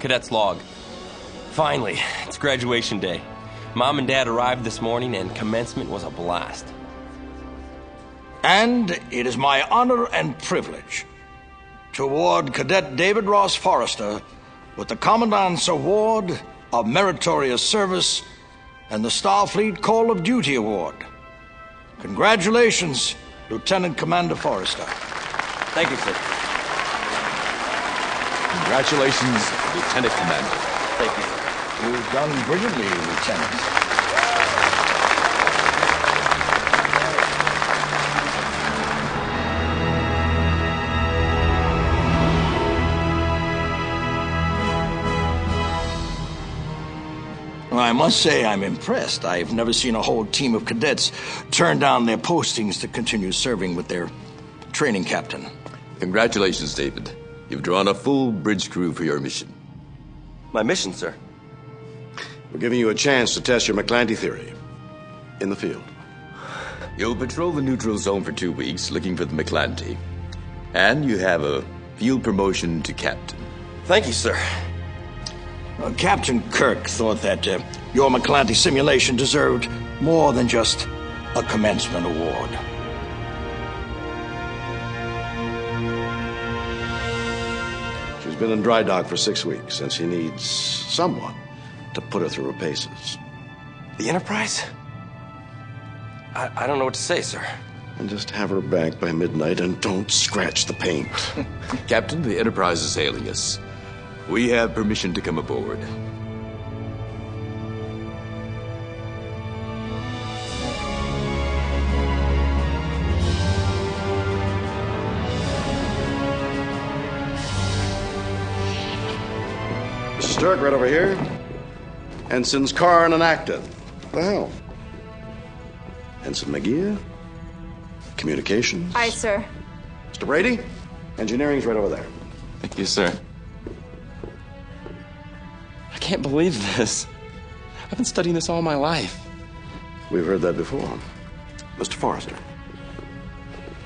Cadet's log. Finally, it's graduation day. Mom and Dad arrived this morning and commencement was a blast. And it is my honor and privilege to award Cadet David Ross Forrester with the Commandant's Award of Meritorious Service and the Starfleet Call of Duty Award. Congratulations, Lieutenant Commander Forrester. Thank you, sir. Congratulations, Lieutenant Commander. Thank you, sir. You've done brilliantly, Lieutenant. Well, I must say I'm impressed. I've never seen a whole team of cadets turn down their postings to continue serving with their training captain. Congratulations, David. You've drawn a full bridge crew for your mission. My mission, sir. We're giving you a chance to test your McClanty theory in the field. You'll patrol the neutral zone for 2 weeks looking for the McClanty. And you have a field promotion to captain. Thank you, sir. Captain Kirk thought that your McClanty simulation deserved more than just a commencement award. She's been in dry dock for 6 weeks, and she needs someone to put her through her paces. The Enterprise? I don't know what to say, sir. And just have her back by midnight and don't scratch the paint. Captain, the Enterprise is hailing us. We have permission to come aboard. Mr. Sturck, right over here. Ensigns Karn and Acton. The hell? Ensign McGee? Communications? Aye, sir. Mr. Brady? Engineering's right over there. Thank you, sir. I can't believe this. I've been studying this all my life. We've heard that before. Mr. Forrester.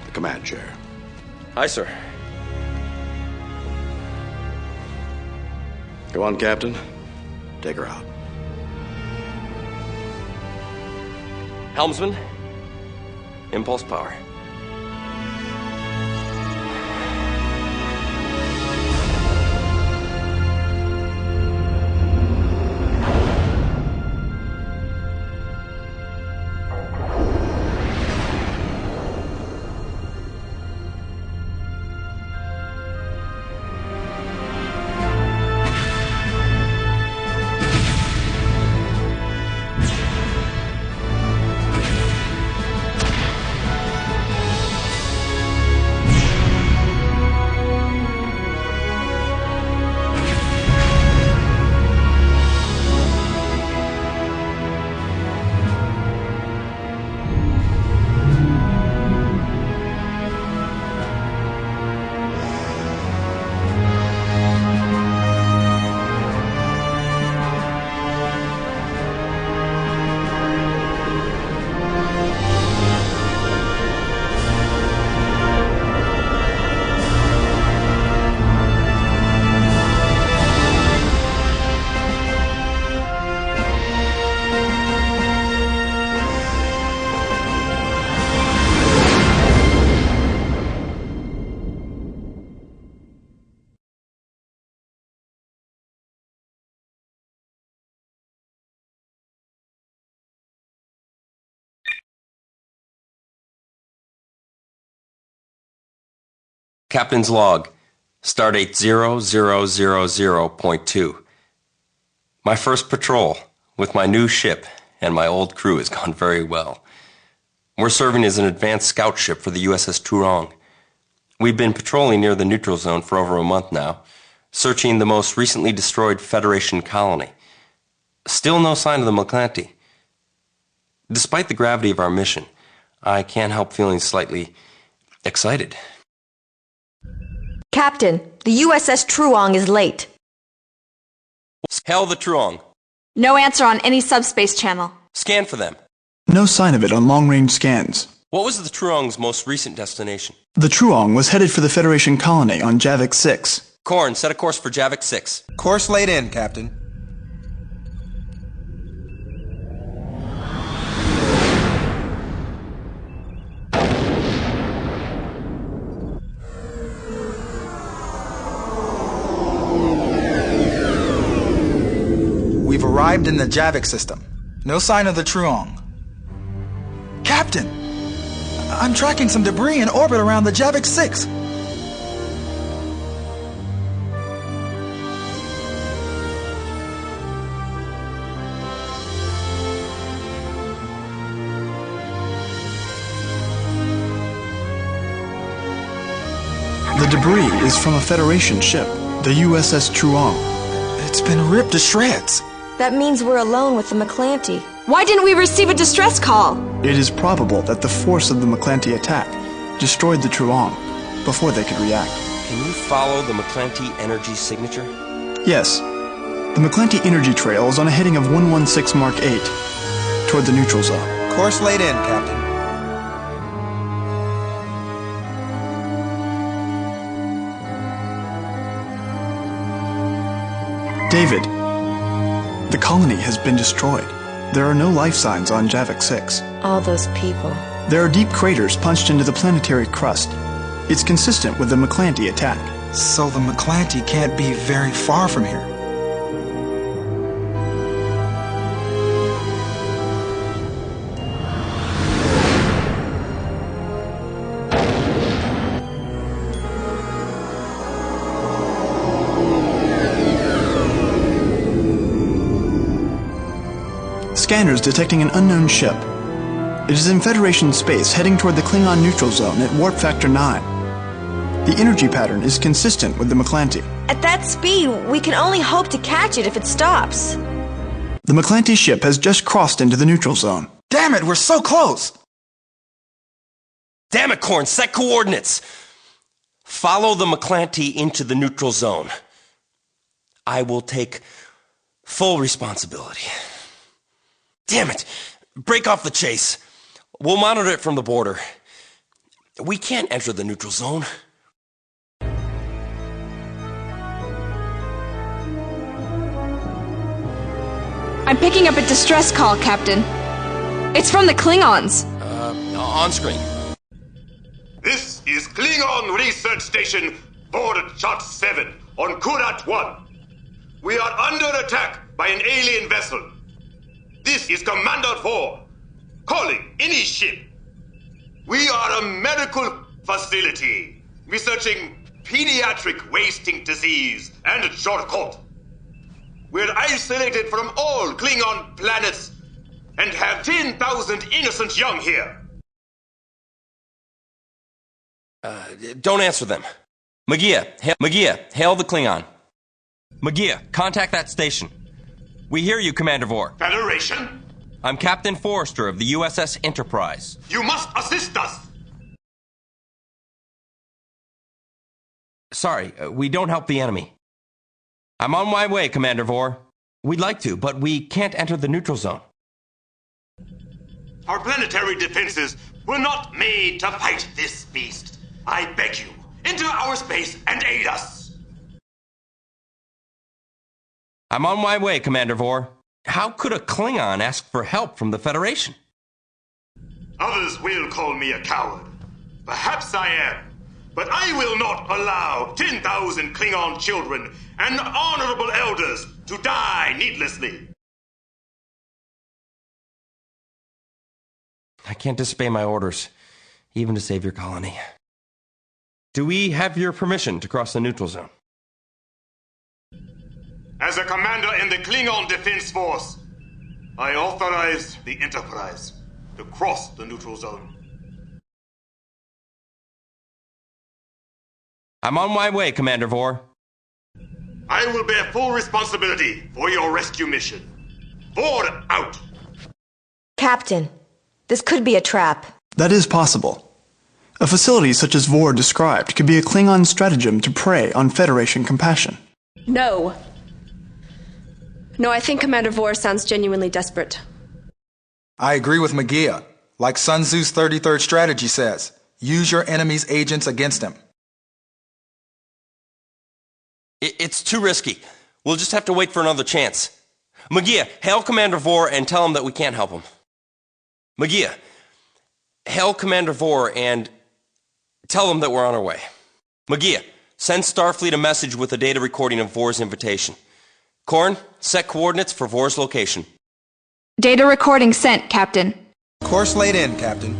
The command chair. Aye, sir. Go on, Captain. Take her out. Helmsman, impulse power. Captain's log, stardate 0000.2. My first patrol with my new ship and my old crew has gone very well. We're serving as an advanced scout ship for the USS Tourong. We've been patrolling near the neutral zone for over a month now, searching the most recently destroyed Federation colony. Still no sign of the McClanty. Despite the gravity of our mission, I can't help feeling slightly excited. Captain, the USS Truong is late. Hell the Truong. No answer on any subspace channel. Scan for them. No sign of it on long-range scans. What was the Truong's most recent destination? The Truong was headed for the Federation colony on Javik 6. Korn, set a course for Javik 6. Course laid in, Captain. We've arrived in the Javik system. No sign of the Truong. Captain! I'm tracking some debris in orbit around the Javik 6. The debris is from a Federation ship, the USS Truong. It's been ripped to shreds. That means we're alone with the McClanty. Why didn't we receive a distress call? It is probable that the force of the McClanty attack destroyed the Truong before they could react. Can you follow the McClanty energy signature? Yes. The McClanty energy trail is on a heading of 116 Mark 8 toward the neutral zone. Course laid in, Captain. David, the colony has been destroyed. There are no life signs on Javik 6. All those people. There are deep craters punched into the planetary crust. It's consistent with the McClanty attack. So the McClanty can't be very far from here. Scanners detecting an unknown ship. It is in Federation space heading toward the Klingon neutral zone at warp factor 9. The energy pattern is consistent with the McClanty. At that speed, we can only hope to catch it if it stops. The McClanty ship has just crossed into the neutral zone. Damn it, we're so close! Damn it, Korn, set coordinates! Follow the McClanty into the neutral zone. I will take full responsibility. Damn it! Break off the chase. We'll monitor it from the border. We can't enter the neutral zone. I'm picking up a distress call, Captain. It's from the Klingons. On screen. This is Klingon Research Station, board Shot 7, on Kurat 1. We are under attack by an alien vessel. This is Commander 4, calling any ship. We are a medical facility, researching pediatric wasting disease and Shortcut. We're isolated from all Klingon planets and have 10,000 innocent young here. Don't answer them. Magia, hail the Klingon. Magia, contact that station. We hear you, Commander Vor. Federation? I'm Captain Forrester of the USS Enterprise. You must assist us! Sorry, we don't help the enemy. I'm on my way, Commander Vor. We'd like to, but we can't enter the neutral zone. Our planetary defenses were not made to fight this beast. I beg you, enter our space and aid us! I'm on my way, Commander Vor. How could a Klingon ask for help from the Federation? Others will call me a coward. Perhaps I am. But I will not allow 10,000 Klingon children and honorable elders to die needlessly. I can't disobey my orders, even to save your colony. Do we have your permission to cross the neutral zone? As a commander in the Klingon Defense Force, I authorize the Enterprise to cross the neutral zone. I'm on my way, Commander Vor. I will bear full responsibility for your rescue mission. Board out! Captain, this could be a trap. That is possible. A facility such as Vor described could be a Klingon stratagem to prey on Federation compassion. No. No, I think Commander Vor sounds genuinely desperate. I agree with Magia. Like Sun Tzu's 33rd strategy says, use your enemy's agents against him. It's too risky. We'll just have to wait for another chance. Magia, hail Commander Vore and tell him that we can't help him. Magia, hail Commander Vore and tell him that we're on our way. Magia, send Starfleet a message with a data recording of Vore's invitation. Korn, set coordinates for Vore's location. Data recording sent, Captain. Course laid in, Captain.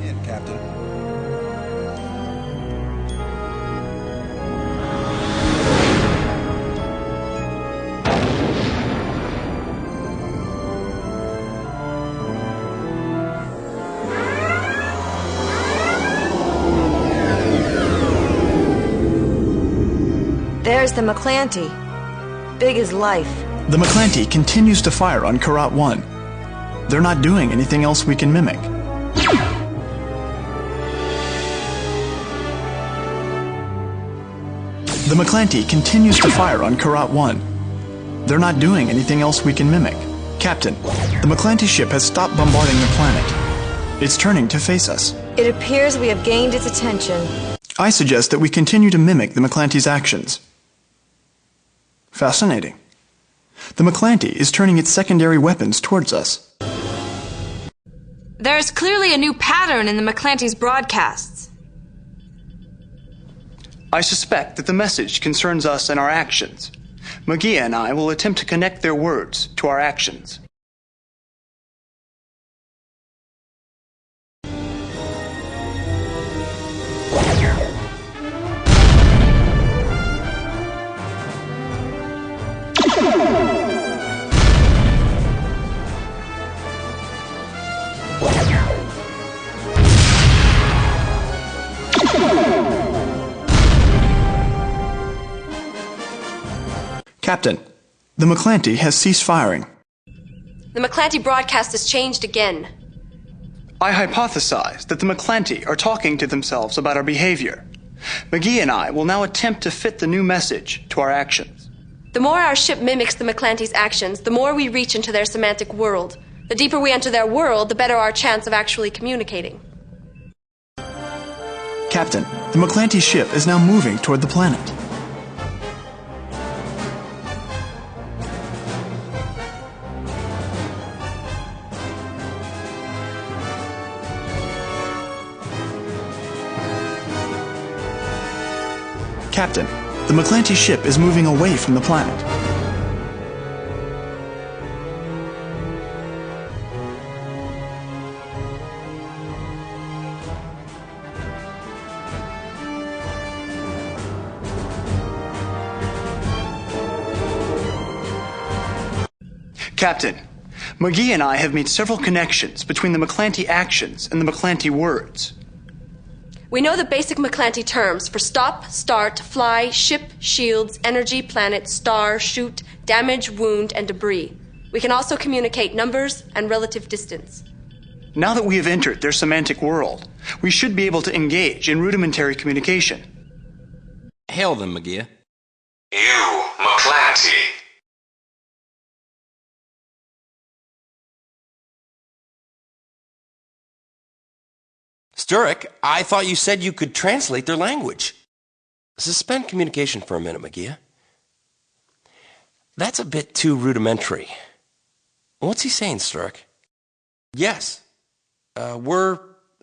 There's the McClanty. Big as life. The McClanty continues to fire on Karat 1. They're not doing anything else we can mimic. The McClanty continues to fire on Karat 1. They're not doing anything else we can mimic. Captain, the McClanty ship has stopped bombarding the planet. It's turning to face us. It appears we have gained its attention. I suggest that we continue to mimic the McClanty's actions. Fascinating. The McClanty is turning its secondary weapons towards us. There is clearly a new pattern in the McClanty's broadcasts. I suspect that the message concerns us and our actions. Magia and I will attempt to connect their words to our actions. Captain, the McClanty has ceased firing. The McClanty broadcast has changed again. I hypothesize that the McClanty are talking to themselves about our behavior. McGee and I will now attempt to fit the new message to our actions. The more our ship mimics the McClanty's actions, the more we reach into their semantic world. The deeper we enter their world, the better our chance of actually communicating. Captain, the McClanty ship is now moving toward the planet. Captain, the McClanty ship is moving away from the planet. Captain, McGee and I have made several connections between the McClanty actions and the McClanty words. We know the basic McClanty terms for stop, start, fly, ship, shields, energy, planet, star, shoot, damage, wound, and debris. We can also communicate numbers and relative distance. Now that we have entered their semantic world, we should be able to engage in rudimentary communication. Hail them, Magia. You, McClanty. Sturek, I thought you said you could translate their language. Suspend communication for a minute, Magia. That's a bit too rudimentary. What's he saying, Sturek? Yes. We're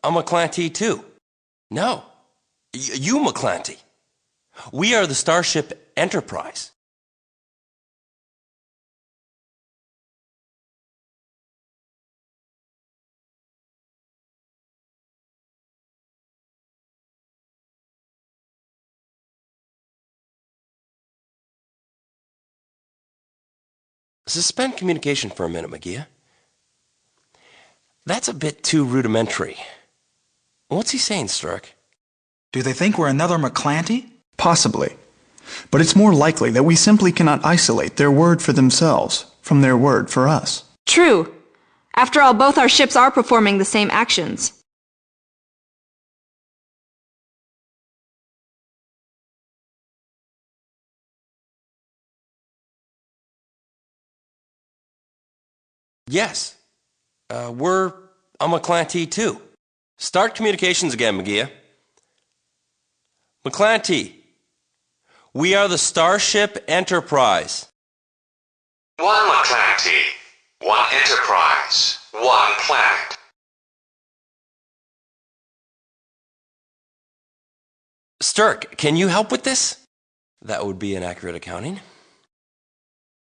a McClanty too. No. You McClanty. We are the Starship Enterprise. Suspend communication for a minute, Magia. That's a bit too rudimentary. What's he saying, Sturek? Do they think we're another McClanty? Possibly. But it's more likely that we simply cannot isolate their word for themselves from their word for us. True. After all, both our ships are performing the same actions. Yes. We're a McClanty too. Start communications again, Magia. McClanty. We are the Starship Enterprise. One McClanty, one Enterprise, one planet. Stirk, can you help with this? That would be an accurate accounting.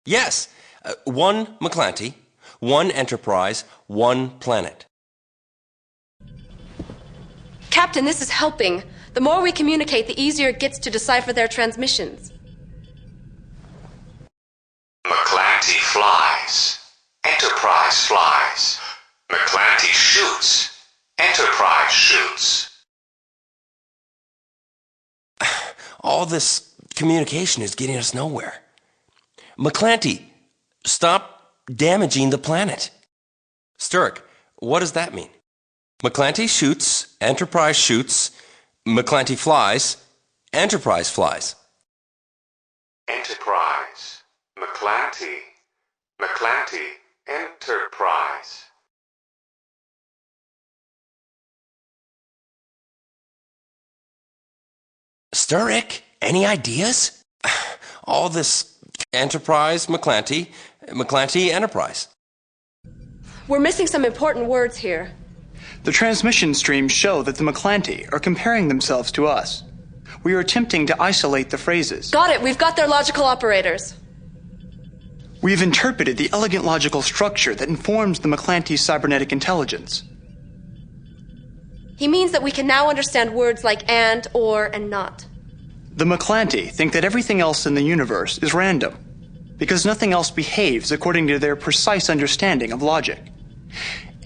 Yes, one McClanty, one Enterprise, one planet. Captain, this is helping. The more we communicate, the easier it gets to decipher their transmissions. McClanty flies. Enterprise flies. McClanty shoots. Enterprise shoots. All this communication is getting us nowhere. McClanty, stop damaging the planet. Stirk, what does that mean? McClanty shoots, Enterprise shoots, McClanty flies, Enterprise flies. Enterprise. McClanty. McClanty. Enterprise. Stirk, any ideas? All this Enterprise, McClanty, McClanty, Enterprise. We're missing some important words here. The transmission streams show that the McClanty are comparing themselves to us. We are attempting to isolate the phrases. Got it. We've got their logical operators. We've interpreted the elegant logical structure that informs the McClanty's cybernetic intelligence. He means that we can now understand words like and, or, and not. The McClanty think that everything else in the universe is random, because nothing else behaves according to their precise understanding of logic.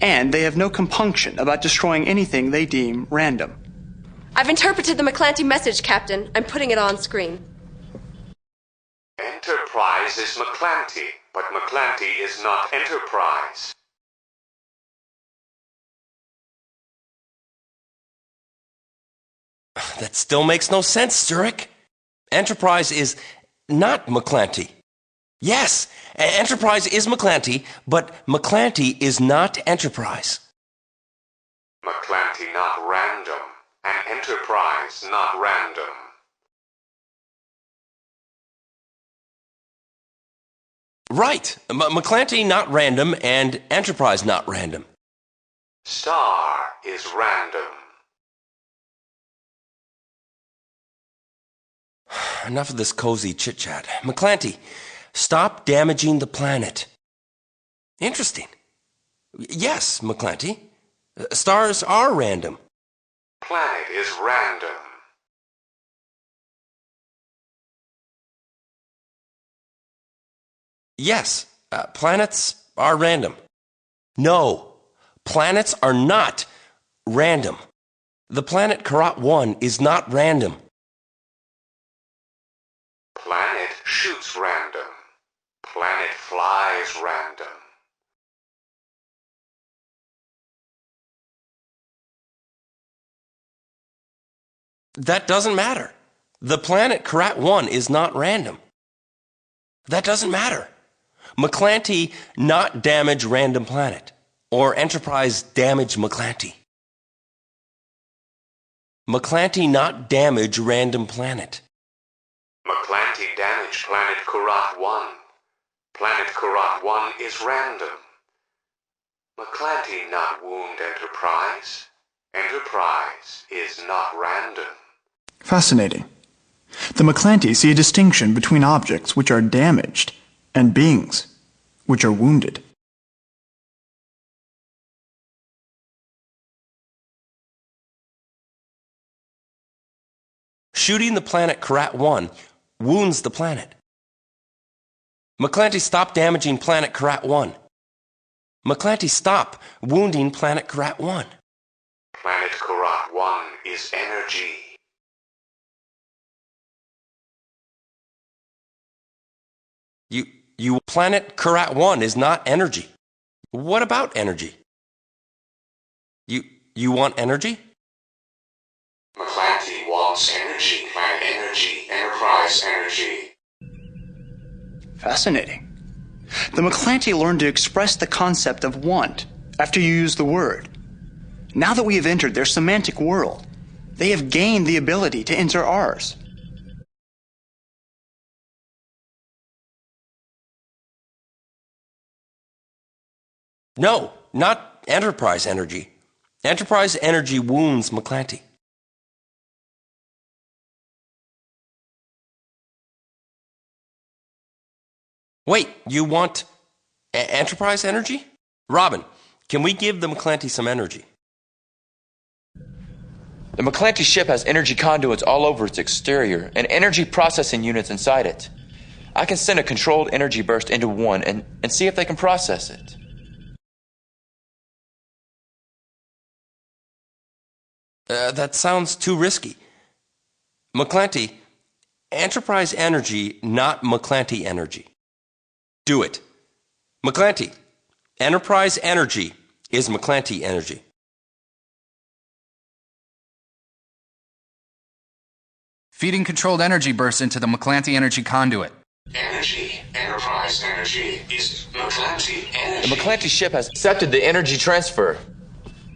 And they have no compunction about destroying anything they deem random. I've interpreted the McClanty message, Captain. I'm putting it on screen. Enterprise is McClanty, but McClanty is not Enterprise. That still makes no sense, Stirk. Enterprise is not McClanty. Yes, Enterprise is McClanty, but McClanty is not Enterprise. McClanty not random, and Enterprise not random. Right. McClanty not random and Enterprise not random. Star is random. Enough of this cozy chit-chat. McClanty, stop damaging the planet. Interesting. Yes, McClanty. Stars are random. Planet is random. Yes, planets are random. No, planets are not random. The planet Karat 1 is not random. Planet shoots random. Planet flies random. That doesn't matter. The planet Karat 1 is not random. That doesn't matter. McClanty not damage random planet, or Enterprise damage McClanty. McClanty not damage random planet. McClanty damage planet Karat 1. Planet Karat 1 is random. McClanty not wound Enterprise. Enterprise is not random. Fascinating. The McClanty see a distinction between objects which are damaged and beings which are wounded. Shooting the planet Karat 1 wounds the planet. McClanty stop damaging planet Karat 1. McClanty stop wounding planet Karat 1. Planet Karat 1 is energy. You planet Karat 1 is not energy. What about energy? You want energy? McClanty wants energy. Planet energy. Enterprise energy. Fascinating. The McClanty learned to express the concept of want after you use the word. Now that we have entered their semantic world, they have gained the ability to enter ours. No, not Enterprise energy. Enterprise energy wounds McClanty. Wait, you want Enterprise energy? Robin, can we give the McClanty some energy? The McClanty ship has energy conduits all over its exterior and energy processing units inside it. I can send a controlled energy burst into one and see if they can process it. That sounds too risky. McClanty, Enterprise energy, not McClanty energy. Do it. McClanty, Enterprise energy is McClanty energy. Feeding controlled energy bursts into the McClanty energy conduit. Energy. Enterprise energy is McClanty energy. The McClanty ship has accepted the energy transfer.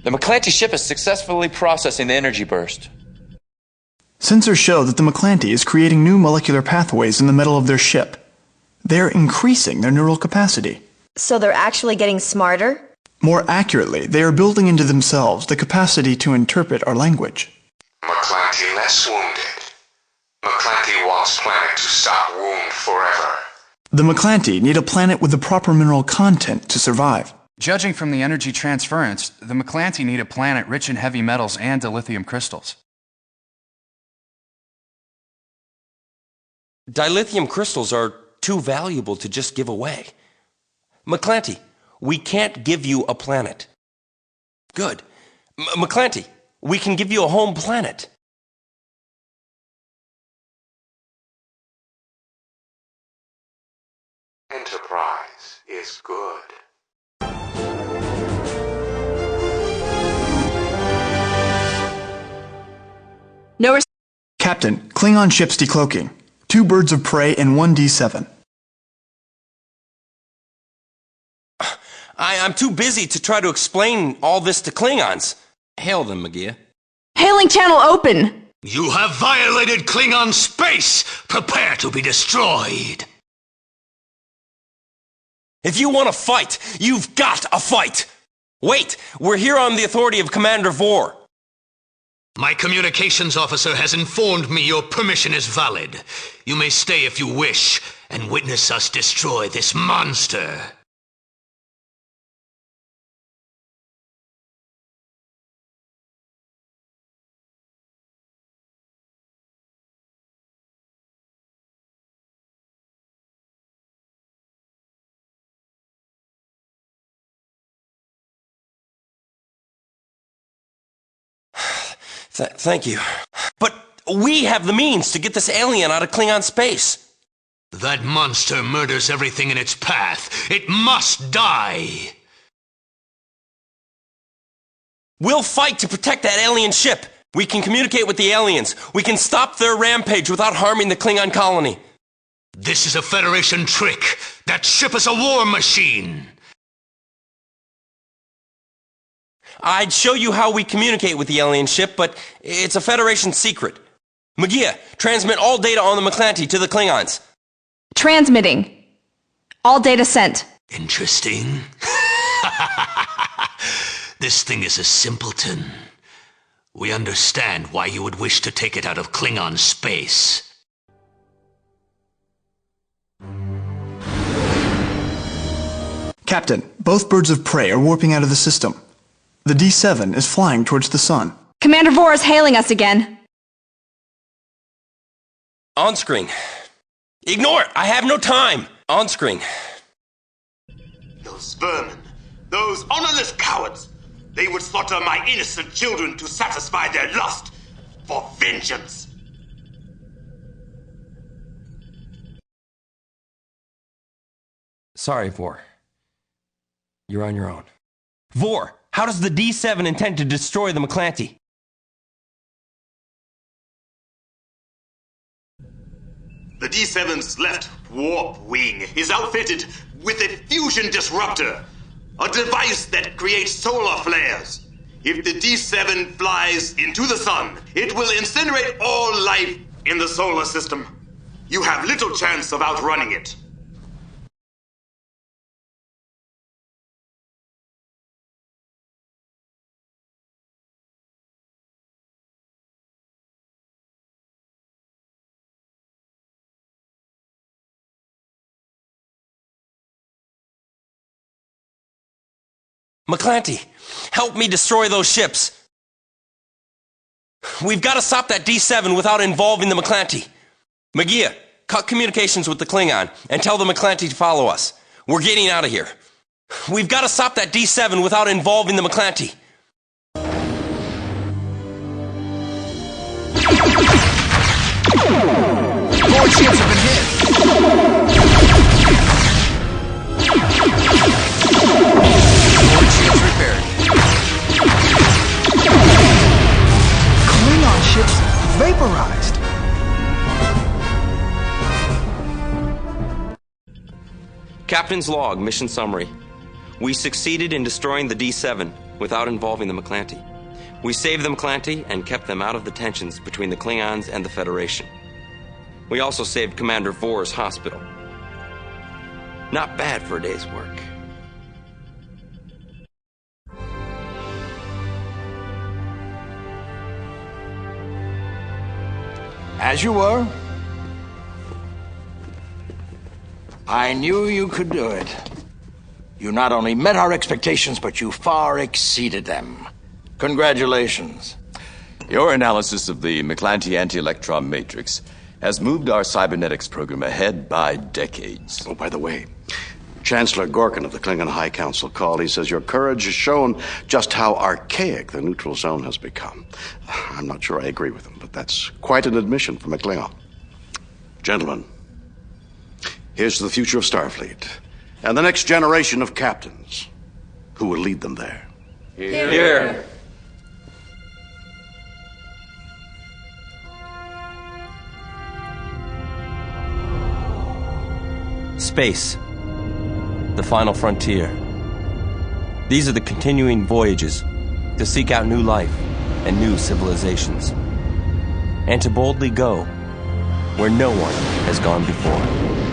The McClanty ship is successfully processing the energy burst. Sensors show that the McClanty is creating new molecular pathways in the metal of their ship. They're increasing their neural capacity. So they're actually getting smarter? More accurately, they are building into themselves the capacity to interpret our language. McClanty less wounded. McClanty wants planet to stop wound forever. The McClanty need a planet with the proper mineral content to survive. Judging from the energy transference, the McClanty need a planet rich in heavy metals and dilithium crystals. Dilithium crystals are too valuable to just give away. McClanty, we can't give you a planet. Good. McClanty, we can give you a home planet. Enterprise is good. No Captain, Klingon ships decloaking. 2 birds of prey and 1 D7. I'm too busy to try to explain all this to Klingons. Hail them, Magia. Hailing channel open! You have violated Klingon space! Prepare to be destroyed! If you want to fight, you've got a fight! Wait, we're here on the authority of Commander Vore. My communications officer has informed me your permission is valid. You may stay if you wish, and witness us destroy this monster. Thank you. But we have the means to get this alien out of Klingon space. That monster murders everything in its path. It must die! We'll fight to protect that alien ship. We can communicate with the aliens. We can stop their rampage without harming the Klingon colony. This is a Federation trick. That ship is a war machine. I'd show you how we communicate with the alien ship, but it's a Federation secret. Magia, transmit all data on the McClanty to the Klingons. Transmitting. All data sent. Interesting. This thing is a simpleton. We understand why you would wish to take it out of Klingon space. Captain, both birds of prey are warping out of the system. The D7 is flying towards the sun. Commander Vore is hailing us again. On screen. Ignore it! I have no time! On screen. Those vermin, those honorless cowards, they would slaughter my innocent children to satisfy their lust for vengeance. Sorry, Vore. You're on your own. Vore, how does the D7 intend to destroy the McClanty? The D7's left warp wing is outfitted with a fusion disruptor, a device that creates solar flares. If the D7 flies into the sun, it will incinerate all life in the solar system. You have little chance of outrunning it. McClanty, help me destroy those ships. We've got to stop that D7 without involving the McClanty. McGee, cut communications with the Klingon and tell the McClanty to follow us. We're getting out of here. We've got to stop that D7 without involving the McClanty. Board ships have been hit. Board ships repaired. Klingon ships vaporized. Captain's log, mission summary. We succeeded in destroying the D7 without involving the McClanty. We saved the McClanty and kept them out of the tensions between the Klingons and the Federation. We also saved Commander Vor's hospital. Not bad for a day's work. As you were. I knew you could do it. You not only met our expectations, but you far exceeded them. Congratulations. Your analysis of the McClanty anti-electron matrix has moved our cybernetics program ahead by decades. Oh, by the way, Chancellor Gorkin of the Klingon High Council called. He says your courage has shown just how archaic the neutral zone has become. I'm not sure I agree with him, but that's quite an admission from a Klingon. Gentlemen, here's to the future of Starfleet and the next generation of captains who will lead them there. Here. Space, the final frontier. These are the continuing voyages to seek out new life and new civilizations, and to boldly go where no one has gone before.